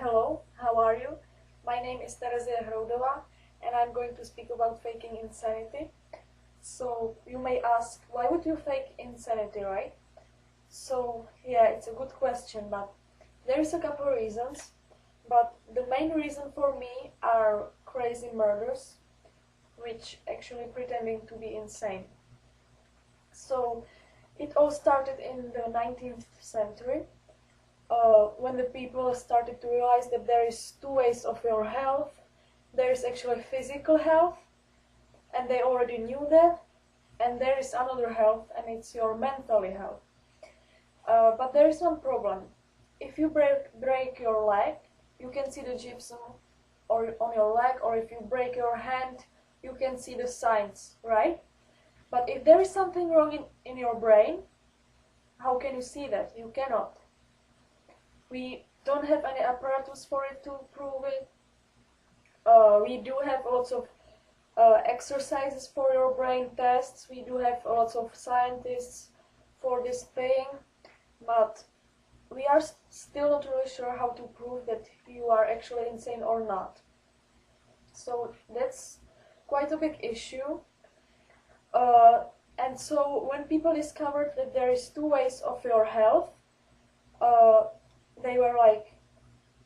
Hello, how are you? My name is Terezia Hroudová and I'm going to speak about faking insanity. So you may ask, why would you fake insanity, right? So yeah, it's a good question, but there is a couple of reasons. But the main reason for me are crazy murders, which actually pretending to be insane. So it all started in the 19th century. When the people started to realize that there is two ways of your health. There is actually physical health, and they already knew that, and there is another health, and it's your mental health. But there is one problem. If you break your leg, you can see the gypsum or on your leg, or if you break your hand, you can see the signs, right? But if there is something wrong in your brain, how can you see that? You cannot. We don't have any apparatus for it to prove it. We do have lots of exercises for your brain tests. We do have lots of scientists for this thing, but we are still not really sure how to prove that you are actually insane or not. So that's quite a big issue. And so when people discovered that there is two ways of your health, they were like,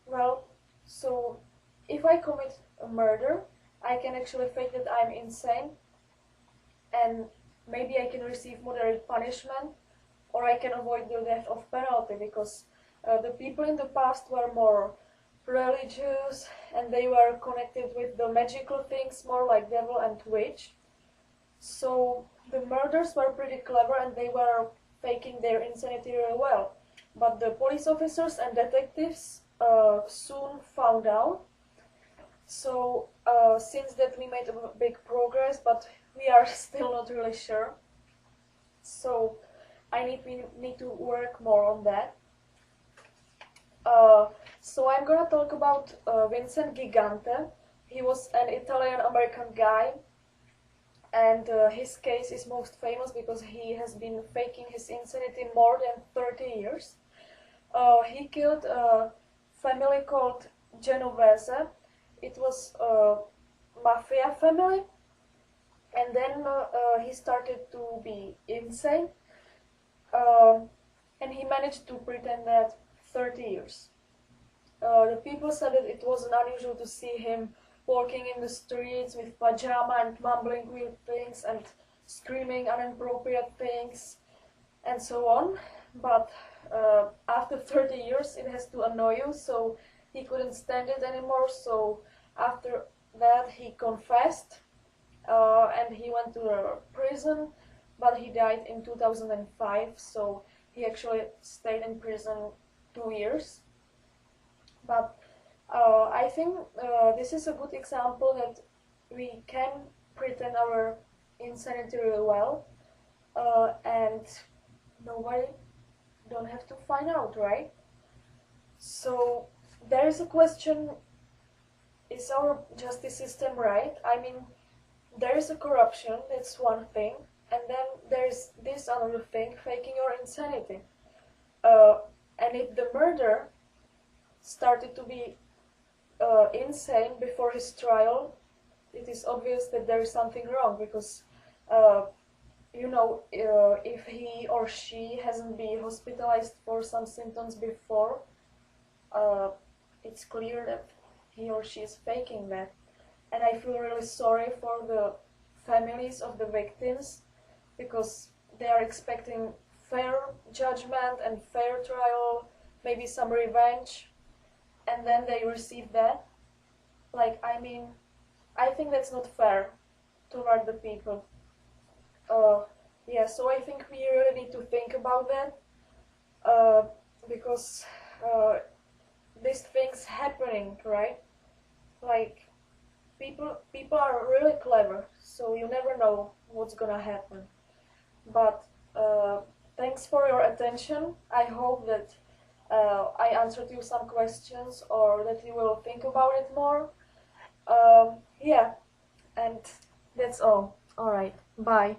well, so if I commit a murder, I can actually fake that I'm insane, and maybe I can receive moderate punishment, or I can avoid the death of penalty, because the people in the past were more religious, and they were connected with the magical things, more like devil and witch. So the murders were pretty clever, and they were faking their insanity really well. But the police officers and detectives soon found out. So since that we made a big progress, but we are still not really sure. So we need to work more on that. So I'm gonna talk about Vincent Gigante. He was an Italian-American guy, and his case is most famous because he has been faking his insanity more than 30 years. He killed a family called Genovese. It was a mafia family, and then he started to be insane, and he managed to pretend that 30 years. The people said that it wasn't unusual to see him walking in the streets with pajama and mumbling weird things and screaming inappropriate things and so on. But after 30 years it has to annoy you, so he couldn't stand it anymore. So after that he confessed, and he went to prison, but he died in 2005, so he actually stayed in prison 2 years. But I think this is a good example that we can pretend our insanity really well, and nobody don't have to find out, right? So there is a question, is our justice system right? I mean, there is a corruption, that's one thing, and then there's this other thing, faking your insanity. And if the murderer started to be insane before his trial, it is obvious that there is something wrong, because if he or she hasn't been hospitalized for some symptoms before, it's clear that he or she is faking that. And I feel really sorry for the families of the victims, because they are expecting fair judgment and fair trial, maybe some revenge, and then they receive that. Like, I mean, I think that's not fair toward the people. Yeah, so I think we really need to think about that, because these things happening, right? Like, people are really clever, so you never know what's gonna happen. But thanks for your attention. I hope that I answered you some questions, or that you will think about it more. Yeah, and that's all. Alright, bye.